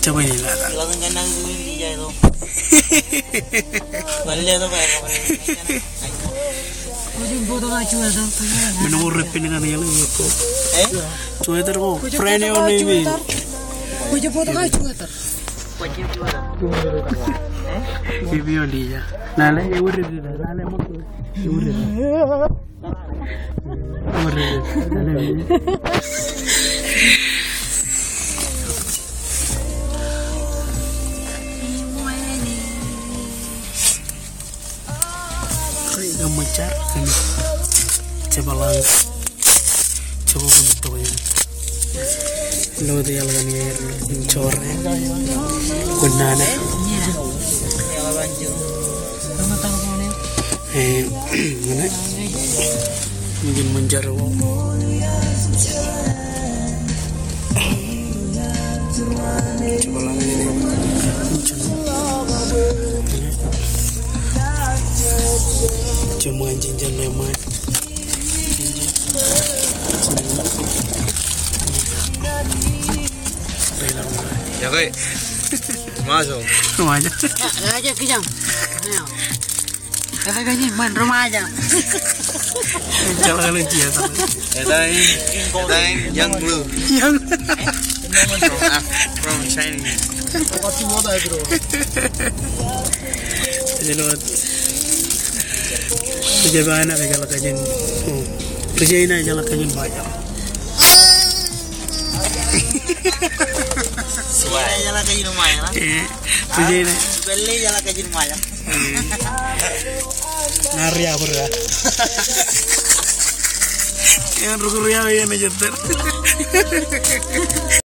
coba ini lah. Langsung kan nang dia itu. Balik itu kayak Menurut repenan yang itu. Cuater kok. Friend yang ini. Kuja foto kai cuater. Video dia. Nale ya udah nale mau. Kayak mencar kan. Coba bentuk ini. Lo dia lagi mencor. Gunanya. Mana? Mungkin menjar. Coba lagi ini. Cuma jinjan lemah. Ya koi. Masuk. Rumah aja. Ya, aja kijang. Ayo. Kakak gaji man rumah aja. Jalan lagi ya. Yang blue. Yang From China. Jadi pejabat anak kalau kajian, kerjain aja lah kajian banyak. Suara jalan ke rumah ya. Kerjain. Beli jalan ke rumah ya. Nari apa dah? Yang rukuria yang ngejeter.